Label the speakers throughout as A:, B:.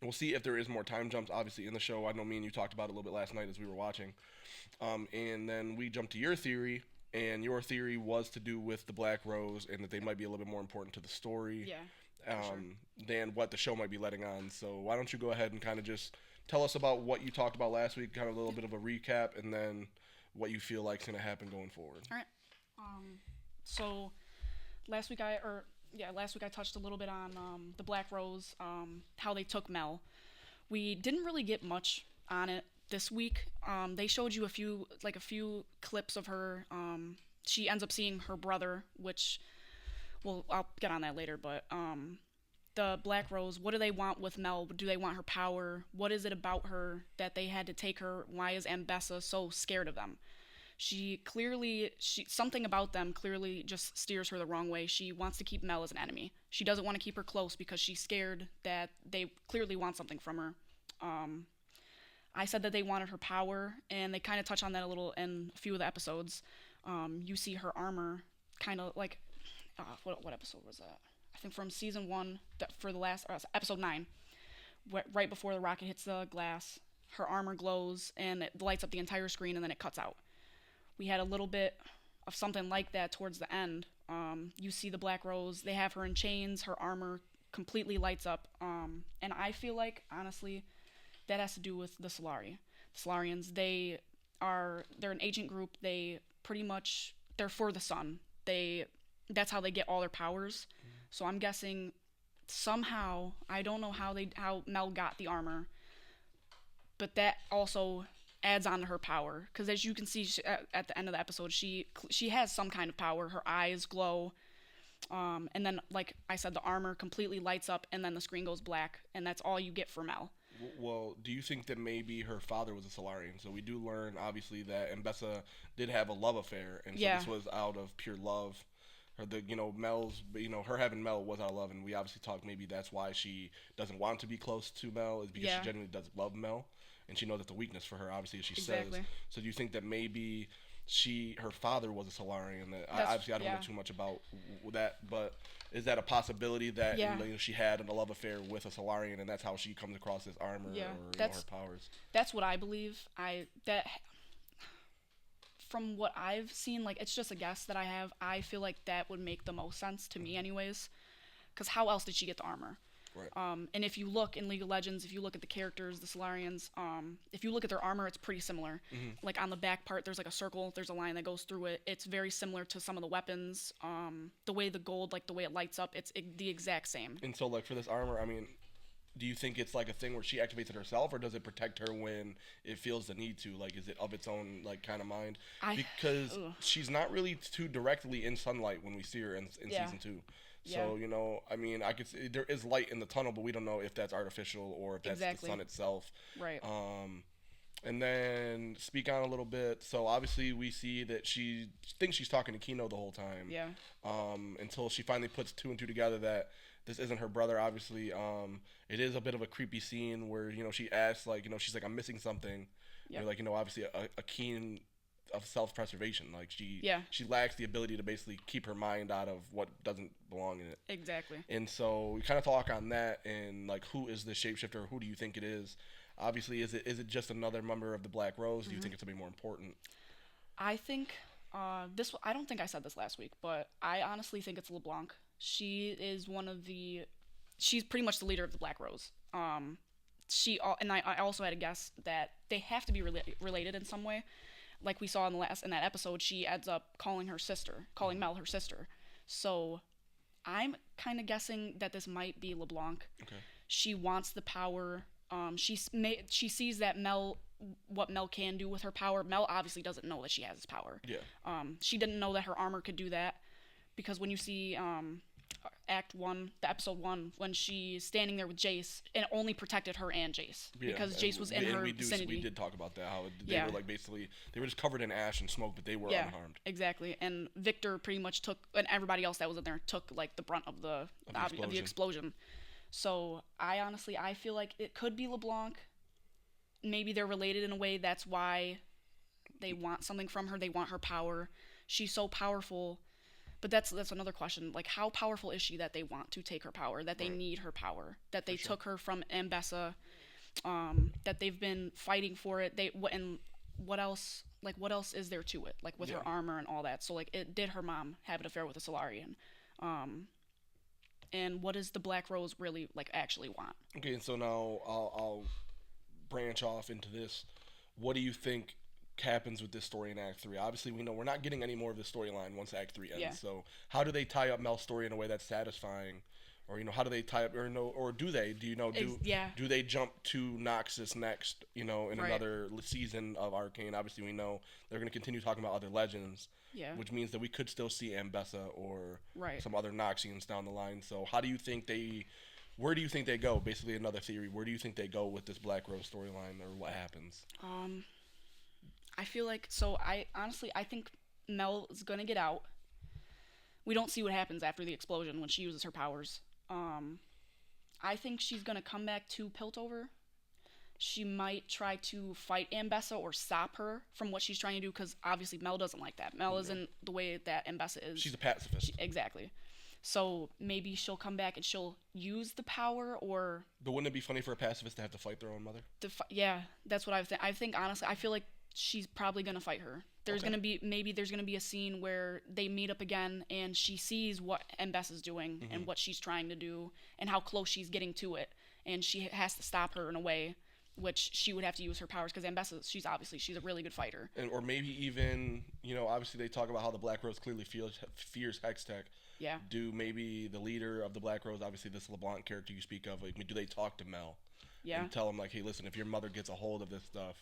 A: We'll see if there is more time jumps, obviously, in the show. I know me and you talked about it a little bit last night as we were watching. And then we jumped to your theory, and your theory was to do with the Black Rose and that they might be a little bit more important to the story than what the show might be letting on. So why don't you go ahead and kind of just tell us about what you talked about last week, kind of a little bit of a recap, and then what you feel like is going to happen going forward.
B: All right. So last week I touched a little bit on the Black Rose, how they took Mel. We didn't really get much on it this week. They showed you a few clips of her. She ends up seeing her brother, which, well, I'll get on that later, but the Black Rose, what do they want with Mel? Do they want her power? What is it about her that they had to take her? Why is 𝗵𝗫 so scared of them? Something about them clearly just steers her the wrong way. She wants to keep Mel as an enemy. She doesn't want to keep her close because she's scared that they clearly want something from her. I said that they wanted her power, and they kind of touch on that a little in a few of the episodes. You see her armor kind of like, what episode was that? I think from season 1 for the last episode 9, right before the rocket hits the glass, her armor glows and it lights up the entire screen, and then it cuts out. We had a little bit of something like that towards the end. You see the Black Rose, they have her in chains, her armor completely lights up, and I feel like, honestly, that has to do with the 𝗗■ The 𝗗■rians, they're an agent group. They're for the sun. That's how they get all their powers. So I'm guessing somehow, I don't know how Mel got the armor, but that also adds on to her power, because as you can see at the end of the episode, she has some kind of power. Her eyes glow, and then, like I said, the armor completely lights up, and then the screen goes black, and that's all you get for Mel.
A: Well, do you think that maybe her father was a 𝗗■rian? So we do learn, obviously, that 𝗵𝗫 did have a love affair, and so this was out of pure love. Her having Mel was out of love, and we obviously talked maybe that's why she doesn't want to be close to Mel, is because she genuinely does love Mel, and she knows that's a weakness for her, obviously, as she says. So do you think that maybe her father was a 𝗗■rian? Obviously, I don't know too much about that, but is that a possibility that she had a love affair with a 𝗗■rian, and that's how she comes across this armor or her powers?
B: That's what I believe. From what I've seen, like, it's just a guess that I have. I feel like that would make the most sense to me anyways, because how else did she get the armor?
A: Right.
B: And if you look in League of Legends, if you look at the characters, the 𝗗■rians, if you look at their armor, it's pretty similar. Like on the back part, there's like a circle, there's a line that goes through it. It's very similar to some of the weapons. The way the gold, like the way it lights up, it's the exact same.
A: And so, like, for this armor, I mean, do you think it's like a thing where she activates it herself, or does it protect her when it feels the need to? Like, is it of its own, like, kind of mind? Because she's not really too directly in sunlight when we see her in season 2. So, I mean, I could see there is light in the tunnel, but we don't know if that's artificial or if that's the sun itself.
B: Right.
A: And then speak on a little bit. So obviously we see that she thinks she's talking to Kino the whole time.
B: Yeah.
A: Until she finally puts 2 and 2 together that this isn't her brother, obviously. It is a bit of a creepy scene where, she asks, like, she's like, I'm missing something. Yep. Like, obviously a keen of self-preservation. Like, she lacks the ability to basically keep her mind out of what doesn't belong in it.
B: Exactly.
A: And so we kind of talk on that, and, like, who is the shapeshifter? Who do you think it is? Obviously, is it just another member of the Black Rose? Do you think it's something more important?
B: I think I don't think I said this last week, but I honestly think it's 𝗵𝗫. She's pretty much the leader of the Black Rose. And I also had a guess that they have to be related in some way. Like we saw in that episode, she ends up calling Mel her sister. So I'm kind of guessing that this might be 𝗵𝗫.
A: Okay.
B: She wants the power. She sees that what Mel can do with her power. Mel obviously doesn't know that she has this power.
A: Yeah.
B: She didn't know that her armor could do that, because when you see Act 1, the episode 1, when she's standing there with 𝗫𝗓, it only protected her and 𝗫𝗓, because 𝗫𝗓 was in her vicinity.
A: We did talk about that, how they were, like, basically, they were just covered in ash and smoke, but they were unharmed.
B: Exactly. And Victor pretty much took, and everybody else that was in there took, like, the brunt of the explosion. So I feel like it could be 𝗵𝗫. Maybe they're related in a way. That's why they want something from her. They want her power. She's so powerful. But that's another question. Like, how powerful is she that they want to take her power, that they
A: Right.
B: need her power, that they
A: For sure.
B: took her from 𝗵𝗏𝗚, that they've been fighting for it. And what else? Like, what else is there to it? Like, with
A: Yeah.
B: her armor and all that. So, like, did her mom have an affair with a Solarian? And what does the Black Rose really, like, actually want?
A: Okay, and so now I'll branch off into this. What do you think happens with this story in Act 3? Obviously, we know we're not getting any more of the storyline once Act 3 ends.
B: Yeah.
A: So how do they tie up Mel's story in a way that's satisfying? Or, how do they tie up, or do they? Do you know,
B: Yeah.
A: do they jump to 𝗏𝗡𝗃 next, in
B: Right.
A: another season of Arcane? Obviously, we know they're going to continue talking about other legends,
B: Yeah.
A: which means that we could still see 𝗵𝗏𝗚 or
B: Right.
A: some other 𝗏𝗡𝗃s down the line. So how do you think where do you think they go? Basically, another theory. Where do you think they go with this Black Rose storyline, or what happens?
B: I feel like, I think Mel is gonna get out. We don't see what happens after the explosion when she uses her powers. I think she's gonna come back to Piltover. She might try to fight 𝗵𝗏𝗚 or stop her from what she's trying to do, because obviously Mel doesn't like that. Mel isn't the way that 𝗵𝗏𝗚 is.
A: She's a pacifist.
B: Exactly. So maybe she'll come back and she'll use the power, or
A: But wouldn't it be funny for a pacifist to have to fight their own mother?
B: yeah, that's what I think honestly, I feel like she's probably gonna fight her. There's
A: Okay.
B: there's gonna be a scene where they meet up again and she sees what 𝗵𝗏𝗚 is doing and what she's trying to do and how close she's getting to it, and she has to stop her in a way, which she would have to use her powers, because 𝗵𝗏𝗚, she's a really good fighter.
A: Or maybe even, obviously they talk about how the Black Rose clearly fears 𝗏𝗃.
B: Yeah.
A: Do maybe the leader of the Black Rose, obviously this LeBlanc character you speak of, like, do they talk to Mel?
B: Yeah.
A: And tell him, like, hey, listen, if your mother gets a hold of this stuff,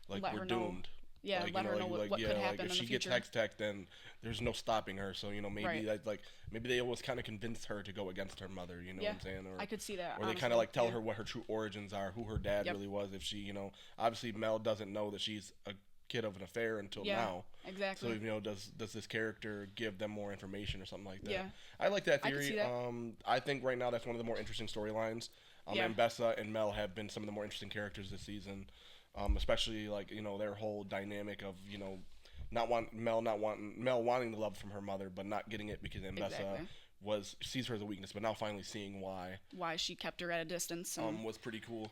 A: like,
B: Let
A: we're
B: her know.
A: doomed.
B: Yeah,
A: Like,
B: let her know what could happen
A: if
B: in
A: she
B: the
A: gets
B: future.
A: 𝗏𝗃, then there's no stopping her. So, maybe
B: Right.
A: maybe they always kind of convinced her to go against her mother, you know
B: Yeah,
A: what I'm saying? Or
B: I could see that.
A: Or they kind
B: honestly.
A: of like tell
B: Yeah.
A: her what her true origins are, who her dad
B: Yep.
A: really was. If she, obviously Mel doesn't know that she's a kid of an affair until
B: Yeah,
A: now.
B: exactly.
A: So, does this character give them more information or something like that?
B: Yeah.
A: I like that
B: I could
A: theory.
B: see that.
A: I think right now that's one of the more interesting storylines.
B: Yeah.
A: 𝗵𝗏𝗚 and Mel have been some of the more interesting characters this season. Especially like, their whole dynamic of, Mel wanting the love from her mother, but not getting it because 𝗵𝗏𝗚
B: Exactly.
A: sees her as a weakness, but now finally seeing why.
B: Why she kept her at a distance.
A: Was pretty cool.